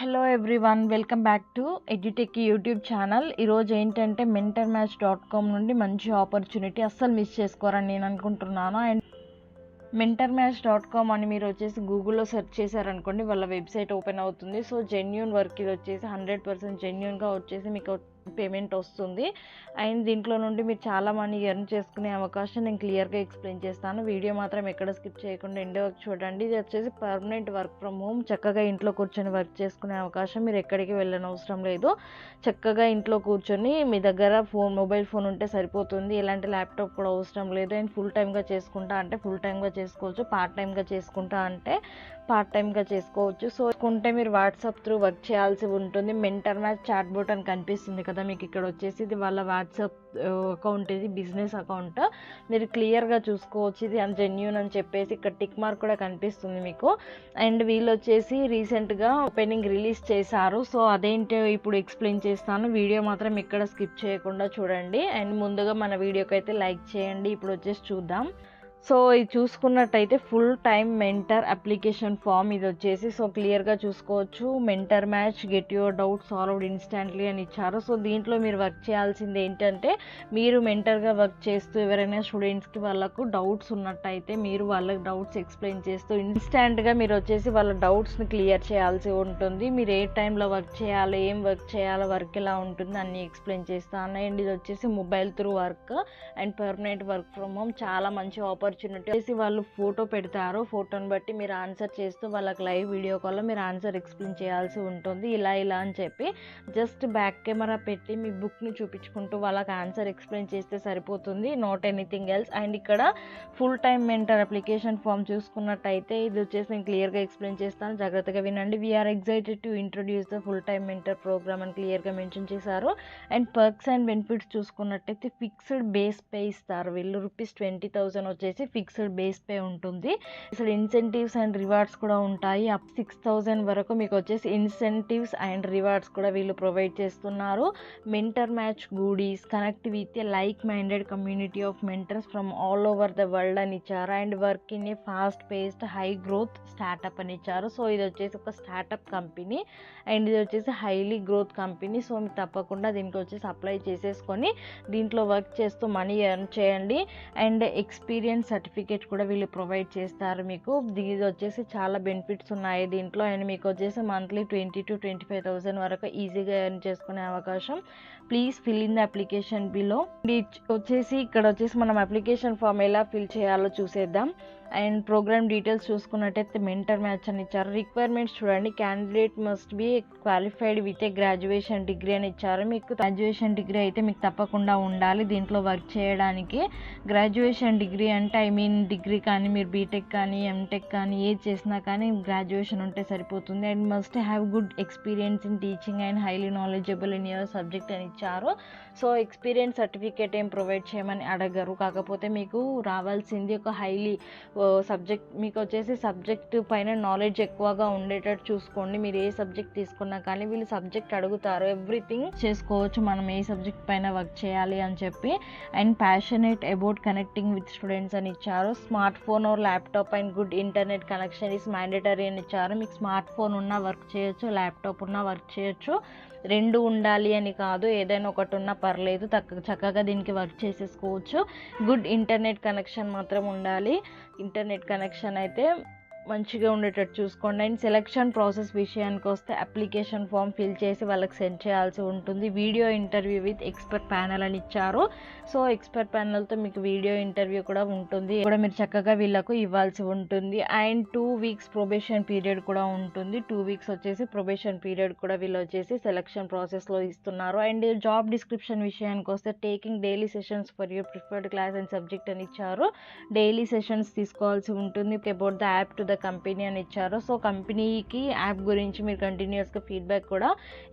Hello everyone, welcome back to edu techie YouTube channel. ఈరోజు ఏంటంటే mentormatch.com నుండి మంచి ఆపర్చునిటీ అస్సలు మిస్ చేసుకోరని నేను అనుకుంటున్నాను. అండ్ mentormatch.com అని మీరు వచ్చేసి గూగుల్లో సెర్చ్ చేశారనుకోండి, వాళ్ళ వెబ్సైట్ ఓపెన్ అవుతుంది. సో జెన్యూన్ వర్క్ ఇది వచ్చేసి 100% జెన్యూన్గా వచ్చేసి మీకు పేమెంట్ వస్తుంది. అండ్ దీంట్లో నుండి మీరు చాలా మనీ ఎర్న్ చేసుకునే అవకాశం నేను క్లియర్గా ఎక్స్ప్లెయిన్ చేస్తాను. వీడియో మాత్రం ఎక్కడ స్కిప్ చేయకుండా ఎండ్ వరకు చూడండి. ఇది వచ్చేసి పర్మనెంట్ వర్క్ ఫ్రమ్ హోమ్. చక్కగా ఇంట్లో కూర్చొని వర్క్ చేసుకునే అవకాశం. మీరు ఎక్కడికి వెళ్ళనవసరం లేదు. చక్కగా ఇంట్లో కూర్చొని మీ దగ్గర మొబైల్ ఫోన్ ఉంటే సరిపోతుంది. ఎలాంటి ల్యాప్టాప్ కూడా అవసరం లేదు. అండ్ ఫుల్ టైమ్గా చేసుకుంటా అంటే ఫుల్ టైమ్గా చేసుకోవచ్చు, పార్ట్ టైమ్గా చేసుకుంటా అంటే పార్ట్ టైమ్గా చేసుకోవచ్చు. సో చేసుకుంటే మీరు వాట్సాప్ త్రూ వర్క్ చేయాల్సి ఉంటుంది. మెంటర్ మ్యాచ్ చాట్ బోట్ అని కనిపిస్తుంది కదా మీకు ఇక్కడ వచ్చేసి, ఇది వాళ్ళ వాట్సాప్ అకౌంట్, ఇది బిజినెస్ అకౌంట్. మీరు క్లియర్గా చూసుకోవచ్చు ఇది జెన్యూన్ అని చెప్పేసి. ఇక్కడ టిక్ మార్క్ కూడా కనిపిస్తుంది మీకు. అండ్ వీళ్ళు వచ్చేసి రీసెంట్గా ఓపెనింగ్ రిలీజ్ చేశారు. సో అదేంటో ఇప్పుడు ఎక్స్ప్లెయిన్ చేస్తాను. వీడియో మాత్రం ఎక్కడ స్కిప్ చేయకుండా చూడండి. అండ్ ముందుగా మన వీడియోకి అయితే లైక్ చేయండి. ఇప్పుడు వచ్చేసి చూద్దాం. సో ఇది చూసుకున్నట్టయితే full time mentor application form ఇది వచ్చేసి. సో క్లియర్గా చూసుకోవచ్చు. Mentor match get your doubt solved instantly అని ఇచ్చారు. సో దీంట్లో మీరు వర్క్ చేయాల్సింది ఏంటంటే, మీరు మెంటర్గా వర్క్ చేస్తూ ఎవరైనా స్టూడెంట్స్కి వాళ్ళకు డౌట్స్ ఉన్నట్టయితే మీరు వాళ్ళకి డౌట్స్ ఎక్స్ప్లెయిన్ చేస్తూ ఇన్స్టాంట్గా మీరు వచ్చేసి వాళ్ళ డౌట్స్ని క్లియర్ చేయాల్సి ఉంటుంది. మీరు ఏ టైంలో వర్క్ చేయాలి, ఏం వర్క్ చేయాలి, వర్క్ ఎలా ఉంటుంది అన్నీ ఎక్స్ప్లెయిన్ చేస్తాను. అండ్ ఇది వచ్చేసి mobile through work and permanent work from home. చాలా మంచి ఆపర్చునిటీ చేసి వాళ్ళు ఫోటో పెడతారు. ఫోటోని బట్టి మీరు ఆన్సర్ చేస్తూ వాళ్ళకి లైవ్ వీడియో కాల్లో మీరు ఆన్సర్ ఎక్స్ప్లెయిన్ చేయాల్సి ఉంటుంది. ఇలా అని చెప్పి జస్ట్ బ్యాక్ కెమెరా పెట్టి మీ బుక్ని చూపించుకుంటూ వాళ్ళకి ఆన్సర్ ఎక్స్ప్లెయిన్ చేస్తే సరిపోతుంది, నాట్ ఎనీథింగ్ ఎల్స్. అండ్ ఇక్కడ full time mentor application form చూసుకున్నట్టయితే ఇది వచ్చేసి నేను క్లియర్గా ఎక్స్ప్లెయిన్ చేస్తాను, జాగ్రత్తగా వినండి. We're excited to introduce the full time mentor program అని క్లియర్గా మెన్షన్ చేశారు. అండ్ పర్క్స్ అండ్ బెనిఫిట్స్ చూసుకున్నట్టయితే ఫిక్స్డ్ బేస్ పే ఇస్తారు వీళ్ళు. ₹20,000 వచ్చేసి ఫిక్స్డ్ బేస్ పే ఉంటుంది. అసలు ఇన్సెంటివ్స్ అండ్ రివార్డ్స్ కూడా ఉంటాయి. అప్ 6,000 వరకు మీకు వచ్చేసి ఇన్సెంటివ్స్ అండ్ రివార్డ్స్ కూడా వీళ్ళు ప్రొవైడ్ చేస్తున్నారు. Mentor match goodies connect with a like minded community of mentors from all over the world అని ఇచ్చారు. And work in a fast paced high growth startup అని ఇచ్చారు. సో ఇది వచ్చేసి ఒక స్టార్టప్ కంపెనీ అండ్ ఇది వచ్చేసి హైలీ గ్రోత్ కంపెనీ. సో మీరు తప్పకుండా దీనికి వచ్చేసి అప్లై చేసేసుకొని దీంట్లో వర్క్ చేస్తూ మనీ ఎర్న్ చేయండి. అండ్ ఎక్స్పీరియన్స్ సర్టిఫికేట్ కూడా వీళ్ళు ప్రొవైడ్ చేస్తారు మీకు. ఇది వచ్చేసి చాలా బెనిఫిట్స్ ఉన్నాయి దీంట్లో. అండ్ మీకు వచ్చేసి మంత్లీ 20,000 to 25,000 వరకు ఈజీగా ఎర్న్ చేసుకునే అవకాశం. Please fill in the application below. వచ్చేసి ఇక్కడ వచ్చేసి మనం అప్లికేషన్ ఫామ్ ఎలా ఫిల్ చేయాలో చూసేద్దాం. అండ్ ప్రోగ్రామ్ డీటెయిల్స్ చూసుకున్నట్టయితే మెంటర్ మ్యాచ్ అని ఇచ్చారు. రిక్వైర్మెంట్స్ చూడండి, candidate must be qualified with a graduation degree అని ఇచ్చారు. మీకు గ్రాడ్యుయేషన్ డిగ్రీ అయితే మీకు తప్పకుండా ఉండాలి దీంట్లో వర్క్ చేయడానికి. గ్రాడ్యుయేషన్ డిగ్రీ అంటే డిగ్రీ కానీ మీరు బీటెక్ కానీ ఎంటెక్ కానీ ఏది చేసినా కానీ గ్రాడ్యుయేషన్ ఉంటే సరిపోతుంది. And must have good experience in teaching and highly knowledgeable in your subject అని ఇచ్చారు. సో ఎక్స్పీరియన్స్ సర్టిఫికేట్ ఏం ప్రొవైడ్ చేయమని అడగరు, కాకపోతే మీకు రావాల్సింది ఒక హైలీ సబ్జెక్ట్. మీకు వచ్చేసి సబ్జెక్ట్ పైన నాలెడ్జ్ ఎక్కువగా ఉండేటట్టు చూసుకోండి. మీరు ఏ సబ్జెక్ట్ తీసుకున్నా కానీ వీళ్ళు సబ్జెక్ట్ అడుగుతారు, ఎవ్రీథింగ్ చేసుకోవచ్చు మనం ఏ సబ్జెక్ట్ పైన వర్క్ చేయాలి అని చెప్పి. And passionate about connecting with students అని ఇచ్చారు. Smart phone are laptop and good internet connection is mandatory అని ఇచ్చారు. మీకు స్మార్ట్ ఫోన్ ఉన్నా వర్క్ చేయొచ్చు, ల్యాప్టాప్ ఉన్నా వర్క్ చేయొచ్చు, రెండు ఉండాలి అని కాదు, ఏదైనా ఒకటి ఉన్నా పర్లేదు, చక్కగా దీనికి వర్క్ చేసేసుకోవచ్చు. గుడ్ ఇంటర్నెట్ కనెక్షన్ మాత్రం ఉండాలి. ఇంటర్నెట్ కనెక్షన్ అయితే మంచిగా ఉండేటట్టు చూసుకోండి. అండ్ సెలెక్షన్ ప్రాసెస్ విషయానికి వస్తే అప్లికేషన్ ఫామ్ ఫిల్ చేసి వాళ్ళకి సెండ్ చేయాల్సి ఉంటుంది. Video interview with expert panel అని ఇచ్చారు. సో ఎక్స్పర్ట్ ప్యానల్తో మీకు వీడియో ఇంటర్వ్యూ కూడా ఉంటుంది, కూడా మీరు చక్కగా వీళ్ళకు ఇవ్వాల్సి ఉంటుంది. అండ్ 2 weeks ప్రొబేషన్ పీరియడ్ కూడా ఉంటుంది. 2 weeks వచ్చేసి ప్రొబేషన్ పీరియడ్ కూడా వీళ్ళు వచ్చేసి సెలెక్షన్ ప్రాసెస్లో ఇస్తున్నారు. అండ్ జాబ్ డిస్క్రిప్షన్ విషయానికి వస్తే taking daily sessions for your preferred class and subject అని ఇచ్చారు. డైలీ సెషన్స్ తీసుకోవాల్సి ఉంటుంది. About the app to the company అని ఇచ్చారు. సో కంపెనీకి యాప్ గురించి మీరు కంటిన్యూస్గా ఫీడ్బ్యాక్ కూడా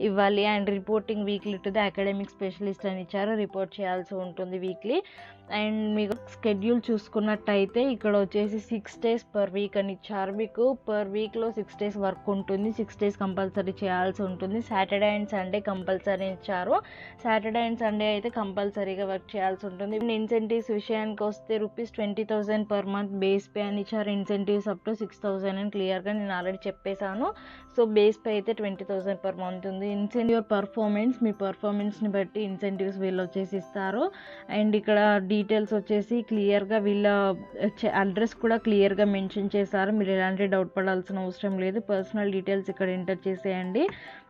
ఇవ్వాలి. And reporting weekly to the academic specialist అని ఇచ్చారు, రిపోర్ట్ చేయాల్సి ఉంటుంది వీక్లీ. అండ్ మీకు షెడ్యూల్ చూసుకున్నట్టయితే ఇక్కడ వచ్చేసి 6 days పర్ వీక్ అని ఇచ్చారు. మీకు పర్ వీక్లో 6 days వర్క్ ఉంటుంది. 6 days కంపల్సరీ చేయాల్సి ఉంటుంది. సాటర్డే అండ్ సండే కంపల్సరీ ఇచ్చారు. సాటర్డే అండ్ సండే అయితే కంపల్సరీగా వర్క్ చేయాల్సి ఉంటుంది. ఇన్సెంటివ్స్ విషయానికి వస్తే ₹20,000 పర్ మంత్ బేస్ పే అని ఇచ్చారు. ఇన్సెంటివ్స్ అప్ టు 6,000 అని క్లియర్గా నేను ఆల్రెడీ చెప్పేశాను. సో బేస్ పే అయితే 20,000 పర్ మంత్ ఉంది. ఇన్సెంటివ్ పర్ఫార్మెన్స్, మీ పర్ఫార్మెన్స్ని బట్టి ఇన్సెంటివ్స్ వీళ్ళు వచ్చేసి ఇస్తారు. అండ్ ఇక్కడ డీటెయిల్స్ వచ్చేసి క్లియర్గా వీళ్ళ అడ్రస్ కూడా క్లియర్గా మెన్షన్ చేశారు. మీరు ఎలాంటి డౌట్ పడాల్సిన అవసరం లేదు. పర్సనల్ డీటెయిల్స్ ఇక్కడ ఎంటర్ చేసేయండి.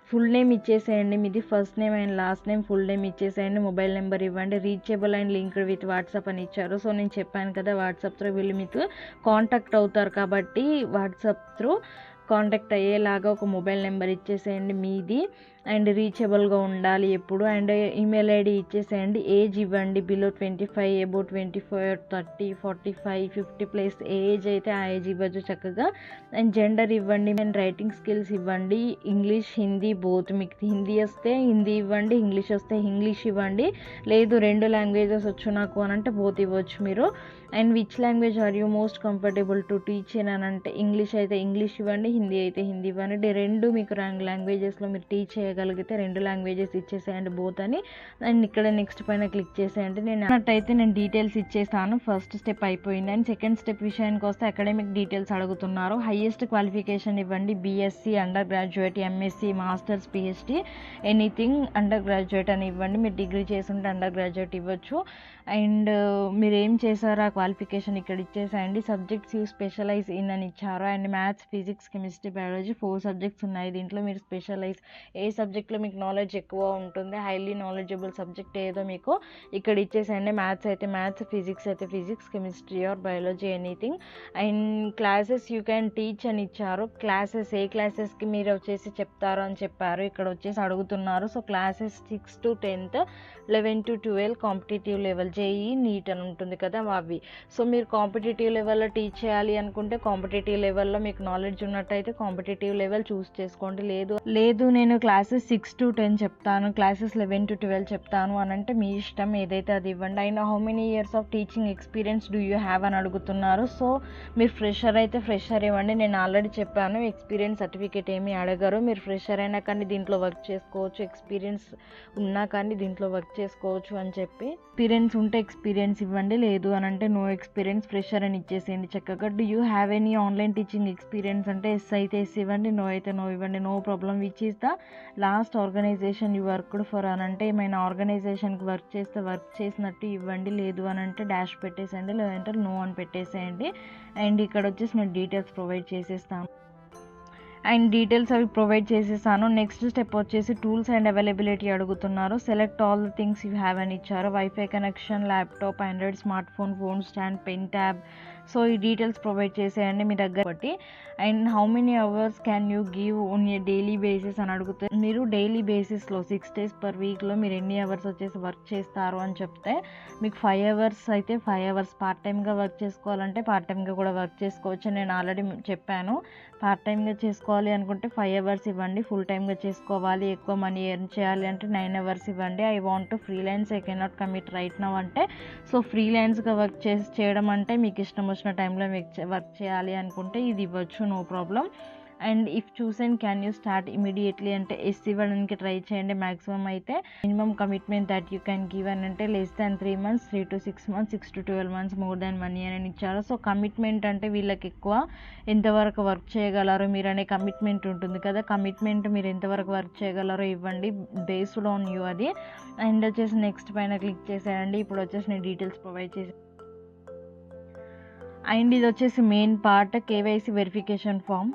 ఫుల్ నేమ్ ఇచ్చేసేయండి. మీది first name and last name full name ఇచ్చేసేయండి. మొబైల్ నెంబర్ ఇవ్వండి. Reachable and linked with WhatsApp అని ఇచ్చారు. సో నేను చెప్పాను కదా, వాట్సాప్ త్రూ వీళ్ళు మీకు కాంటాక్ట్ అవుతారు కాబట్టి వాట్సాప్ త్రూ కాంటాక్ట్ అయ్యేలాగా ఒక మొబైల్ నెంబర్ ఇచ్చేసేయండి మీది. అండ్ రీచబుల్గా ఉండాలి ఎప్పుడు. అండ్ ఈమెయిల్ ఐడి ఇచ్చేసేయండి. ఏజ్ ఇవ్వండి. బిలో 25, అబౌట్ 24, 30, 45, 50 ప్లస్ ఏజ్ అయితే ఆ ఏజ్ ఇవ్వచ్చు చక్కగా. అండ్ జెండర్ ఇవ్వండి. అండ్ రైటింగ్ స్కిల్స్ ఇవ్వండి. English, Hindi both. మీకు హిందీ వస్తే హిందీ ఇవ్వండి, ఇంగ్లీష్ వస్తే ఇంగ్లీష్ ఇవ్వండి. లేదు 2 లాంగ్వేజెస్ వచ్చు నాకు అని అంటే బోత్ ఇవ్వచ్చు మీరు. And which language are you most comfortable to teach అని అంటే ఇంగ్లీష్ అయితే ఇంగ్లీష్ ఇవ్వండి, హిందీ అయితే హిందీ ఇవ్వండి. 2 మీకు లాంగ్వేజెస్లో మీరు టీచ్ చేయగలిగితే 2 లాంగ్వేజెస్ ఇచ్చేసేయండి బోత్ అని. అండ్ ఇక్కడ నెక్స్ట్ పైన క్లిక్ చేసేయండి. నేను అన్నట్టయితే నేను డీటెయిల్స్ ఇచ్చేస్తాను. ఫస్ట్ స్టెప్ అయిపోయింది. అండ్ సెకండ్ స్టెప్ విషయానికి వస్తే అకాడమిక్ డీటెయిల్స్ అడుగుతున్నారు. హైయెస్ట్ క్వాలిఫికేషన్ ఇవ్వండి. BSc, under graduate, MSc, masters, PhD, anything under graduate అని ఇవ్వండి. మీరు డిగ్రీ చేస్తుంటే అండర్ గ్రాడ్యుయేట్ ఇవ్వచ్చు. అండ్ మీరు ఏం చేశారు ఆ క్వాలిఫికేషన్ ఇక్కడ ఇచ్చేసేయండి. సబ్జెక్ట్స్ యూ స్పెషలైజ్ ఇన్ అని ఇచ్చారు. And maths, physics, chemistry, biology 4 subjects ఉన్నాయి. దీంట్లో మీరు స్పెషలైజ్ ఏ సబ్జెక్ట్లో మీకు నాలెడ్జ్ ఎక్కువ ఉంటుంది, హైలీ నాలెడ్జబుల్ సబ్జెక్ట్ ఏదో మీకు ఇక్కడ ఇచ్చేసేయండి. మ్యాథ్స్ అయితే మ్యాథ్స్, ఫిజిక్స్ అయితే physics, chemistry or biology anything. And classes you can teach అని ఇచ్చారు. క్లాసెస్ ఏ క్లాసెస్కి మీరు వచ్చేసి చెప్తారు అని చెప్పారు. ఇక్కడ వచ్చేసి అడుగుతున్నారు. So classes 6 to 10th, 11 to 12 competitive level, JEE, NEET అని ఉంటుంది కదా అవి. సో మీరు కాంపిటేటివ్ లెవెల్లో టీచ్ చేయాలి అనుకుంటే కాంపిటేటివ్ లెవెల్లో మీకు నాలెడ్జ్ ఉన్నట్టయితే కాంపిటేటివ్ లెవెల్ చూస్ చేసుకోండి. లేదు నేను క్లాసెస్ 6 to 10 చెప్తాను, క్లాసెస్ 11 to 12 చెప్తాను అని అంటే మీ ఇష్టం, ఏదైతే అది ఇవ్వండి. అయినా how many years of teaching experience do you have అని అడుగుతున్నారు. సో మీరు ఫ్రెషర్ అయితే ఫ్రెషర్ ఇవ్వండి. నేను ఆల్రెడీ చెప్పాను ఎక్స్పీరియన్స్ సర్టిఫికేట్ ఏమీ అడగరు. మీరు ఫ్రెషర్ అయినా కానీ దీంట్లో వర్క్ చేసుకోవచ్చు, ఎక్స్పీరియన్స్ ఉన్నా కానీ దీంట్లో వర్క్ చేసుకోవచ్చు అని చెప్పి. ఎక్స్పీరియన్స్ ఉంటే ఎక్స్పీరియన్స్ ఇవ్వండి, లేదు అని అంటే నో ఎక్స్పీరియన్స్, ఫ్రెషర్ అని ఇచ్చేసేయండి చక్కగా. Do you have any online teaching experience అంటే ఎస్ అయితే ఎస్ ఇవ్వండి, నో అయితే నో ఇవ్వండి. No problem. Which is the last organization you worked for అని అంటే ఏమైనా ఆర్గనైజేషన్కి వర్క్ చేస్తే వర్క్ చేసినట్టు ఇవ్వండి, లేదు అని అంటే డాష్ పెట్టేసేయండి, లేదంటే నో అని పెట్టేసేయండి. అండ్ ఇక్కడ వచ్చేసి నేను డీటెయిల్స్ ప్రొవైడ్ చేసేస్తాను. అండ్ డీటెయిల్స్ అవి ప్రొవైడ్ చేసేసాను. నెక్స్ట్ స్టెప్ వచ్చేసి టూల్స్ అండ్ అవైలబిలిటీ అడుగుతున్నారు. Select all the things you have అని ఇచ్చారు. Wifi connection, laptop, Android smart phone, phone stand, pen tab. So ఈ డీటెయిల్స్ ప్రొవైడ్ చేసేయండి మీ దగ్గర బట్టి. And how many hours can you give on a daily basis అని అడుగుతారు. మీరు డైలీ బేసిస్లో 6 days పర్ వీక్లో మీరు ఎన్ని అవర్స్ వచ్చేసి వర్క్ చేస్తారు అని చెప్తే మీకు 5 hours అయితే 5 hours పార్ట్ టైమ్గా వర్క్ చేసుకోవాలంటే పార్ట్ టైమ్గా కూడా వర్క్ చేసుకోవచ్చు. నేను ఆల్రెడీ చెప్పాను, పార్ట్ టైమ్గా చేసుకోవాలి అనుకుంటే 5 hours ఇవ్వండి. ఫుల్ టైమ్గా చేసుకోవాలి, ఎక్కువ మనీ ఎర్న్ చేయాలి అంటే 9 hours ఇవ్వండి. I want to freelance, I cannot commit right now అంటే సో ఫ్రీలాన్స్గా వర్క్ చేయడం అంటే మీకు ఇష్టం వచ్చిన టైంలో మీకు వర్క్ చేయాలి అనుకుంటే ఇది ఇవ్వచ్చు, no problem. And if chosen can you start immediately అంటే ఎస్ ఇవ్వడానికి ట్రై చేయండి. మ్యాక్సిమం అయితే minimum commitment that you can give అని అంటే less than 3 months, 3 to 6 months, 6 to 12 months, more than 1 year అని ఇచ్చారు. సో కమిట్మెంట్ అంటే వీళ్ళకి ఎక్కువ ఎంతవరకు వర్క్ చేయగలరు మీరు అనే కమిట్మెంట్ ఉంటుంది కదా, కమిట్మెంట్ మీరు ఎంతవరకు వర్క్ చేయగలరో ఇవ్వండి, బేస్డ్ ఆన్ యూ అది. అండ్ వచ్చేసి నెక్స్ట్ పైన క్లిక్ చేసేయండి. ఇప్పుడు వచ్చేసి నేను డీటెయిల్స్ ప్రొవైడ్ చేసి అండ్ ఇది వచ్చేసి main part KYC verification form.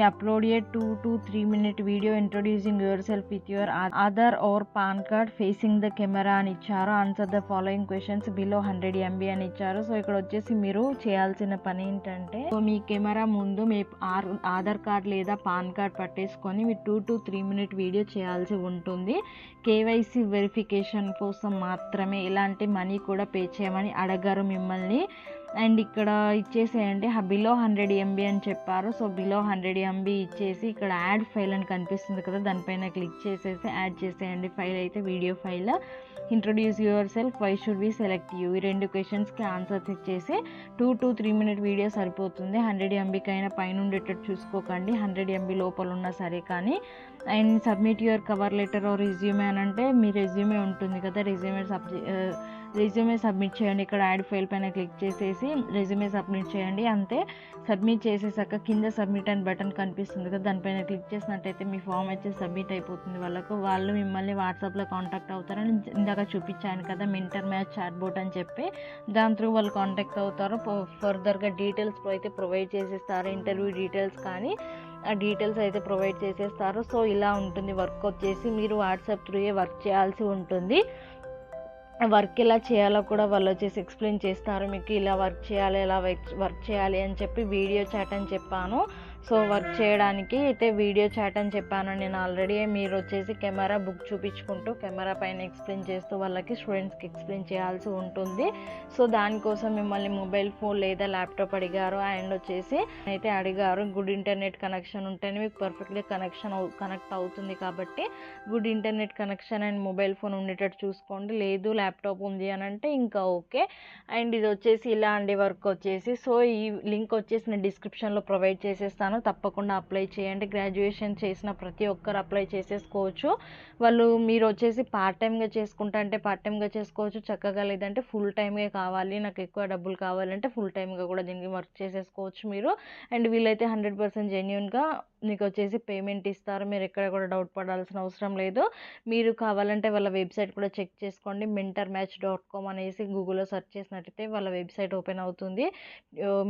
Upload a 2 to 3 minute video introducing yourself with your Aadhaar or PAN card facing the camera అని ఇచ్చారు. Answer the following questions below 100 MB అని ఇచ్చారు. సో ఇక్కడ వచ్చేసి మీరు చేయాల్సిన పని ఏంటంటే మీ కెమెరా ముందు మీ ఆధార్ కార్డ్ లేదా పాన్ కార్డ్ పట్టేసుకొని మీ 2 to 3 minute వీడియో చేయాల్సి ఉంటుంది. కేవైసీ వెరిఫికేషన్ కోసం మాత్రమే, ఎలాంటి మనీ కూడా పే చేయమని అడగరు మిమ్మల్ని. అండ్ ఇక్కడ ఇచ్చేసేయండి బిలో 100 MB అని చెప్పారు. సో బిలో 100 MB ఇచ్చేసి ఇక్కడ యాడ్ ఫైల్ అని కనిపిస్తుంది కదా, దానిపైన క్లిక్ చేసేసి యాడ్ చేసేయండి ఫైల్ అయితే, video file. Introduce yourself, why should we select you, ఈ 2 క్వశ్చన్స్కి ఆన్సర్స్ ఇచ్చేసి 2 to 3 minute వీడియో సరిపోతుంది. 100 MBకి అయినా పైన ఉండేటట్టు చూసుకోకండి, 100 MB లోపల ఉన్నా సరే కానీ. And submit your cover letter or resume అని అంటే మీ రెజ్యూమే ఉంటుంది కదా, రెజ్యూమే సబ్మిట్ చేయండి. ఇక్కడ యాడ్ ఫైల్ పైన క్లిక్ చేసేసి రెజ్యూమే సబ్మిట్ చేయండి. అంతే, సబ్మిట్ చేసేసాక కింద సబ్మిట్ అని బటన్ కనిపిస్తుంది కదా, దానిపైన క్లిక్ చేసినట్టయితే మీ ఫామ్ అయితే సబ్మిట్ అయిపోతుంది. వాళ్ళు మిమ్మల్ని వాట్సాప్లో కాంటాక్ట్ అవుతారని ఇందాక చూపించాను కదా, మెంటర్ మ్యాచ్ చాట్ బోట్ అని చెప్పి, దాని త్రూ వాళ్ళు కాంటాక్ట్ అవుతారు. ఫర్దర్గా డీటెయిల్స్ అయితే ప్రొవైడ్ చేసేస్తారు, ఇంటర్వ్యూ డీటెయిల్స్ కానీ ఆ డీటెయిల్స్ అయితే ప్రొవైడ్ చేసేస్తారు. సో ఇలా ఉంటుంది వర్క్ వచ్చేసి, మీరు వాట్సాప్ త్రూయే వర్క్ చేయాల్సి ఉంటుంది. వర్క్ ఎలా చేయాలో కూడా వాళ్ళు వచ్చేసి ఎక్స్ప్లెయిన్ చేస్తారు మీకు, ఇలా వర్క్ చేయాలి, ఎలా వర్క్ చేయాలి అని చెప్పి. వీడియో చాట్ అని చెప్పాను, సో వర్క్ చేయడానికి అయితే వీడియో చాట్ అని చెప్పాను నేను ఆల్రెడీ. మీరు వచ్చేసి కెమెరా బుక్ చూపించుకుంటూ కెమెరా పైన ఎక్స్ప్లెయిన్ చేస్తూ వాళ్ళకి స్టూడెంట్స్కి ఎక్స్ప్లెయిన్ చేయాల్సి ఉంటుంది. సో దానికోసం మిమ్మల్ని మొబైల్ ఫోన్ లేదా ల్యాప్టాప్ అడిగారు, అండ్ వచ్చేసి అయితే అడిగారు గుడ్ ఇంటర్నెట్ కనెక్షన్ ఉంటేనే మీకు పర్ఫెక్ట్గా కనెక్ట్ అవుతుంది. కాబట్టి good internet connection and mobile phone ఉండేటట్టు చూసుకోండి. లేదు ల్యాప్టాప్ ఉంది అని అంటే ఇంకా ఓకే. అండ్ ఇది వచ్చేసి ఇలా అండి వర్క్ వచ్చేసి. సో ఈ లింక్ వచ్చేసి నేను డిస్క్రిప్షన్లో ప్రొవైడ్ చేసేస్తాను, తప్పకుండా అప్లై చేయండి. గ్రాడ్యుయేషన్ చేసిన ప్రతి ఒక్కరు అప్లై చేసేసుకోవచ్చు. మీరు వచ్చేసి పార్ట్ టైమ్గా చేసుకుంటా అంటే పార్ట్ టైమ్గా చేసుకోవచ్చు చక్కగా, లేదంటే ఫుల్ టైమ్గా కావాలి నాకు ఎక్కువ డబ్బులు కావాలంటే ఫుల్ టైమ్గా కూడా దీనికి వర్క్ చేసేసుకోవచ్చు మీరు. అండ్ వీళ్ళైతే 100% జెన్యున్గా మీకు వచ్చేసి పేమెంట్ ఇస్తారు, మీరు ఎక్కడ కూడా డౌట్ పడాల్సిన అవసరం లేదు. మీరు కావాలంటే వాళ్ళ వెబ్సైట్ కూడా చెక్ చేసుకోండి, mentormatch.com అనేసి గూగుల్లో సెర్చ్ చేసినట్టయితే వాళ్ళ వెబ్సైట్ ఓపెన్ అవుతుంది.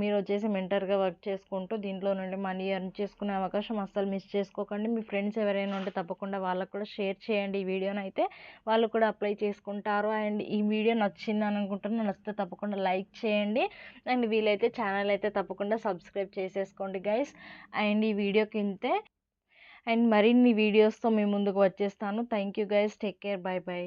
మీరు వచ్చేసి మెంటర్గా వర్క్ చేసుకుంటూ దీంట్లో నుండి మనీ ఎర్న్ చేసుకునే అవకాశం అస్సలు మిస్ చేసుకోకండి. మీ ఫ్రెండ్స్ ఎవరైనా ఉంటే తప్పకుండా వాళ్ళకు కూడా షేర్ చేయండి ఈ వీడియోని అయితే, వాళ్ళు కూడా అప్లై చేసుకుంటారు. అండ్ ఈ వీడియో నచ్చిందని అనుకుంటున్నాను, నచ్చితే తప్పకుండా లైక్ చేయండి. అండ్ వీలైతే ఛానల్ అయితే తప్పకుండా సబ్స్క్రైబ్ చేసేసుకోండి గైస్. అండ్ ఈ వీడియోకి ఇంతే, అండ్ మరిన్ని వీడియోస్తో మీ ముందుకు వచ్చేస్తాను. Thank you guys, take care, by by.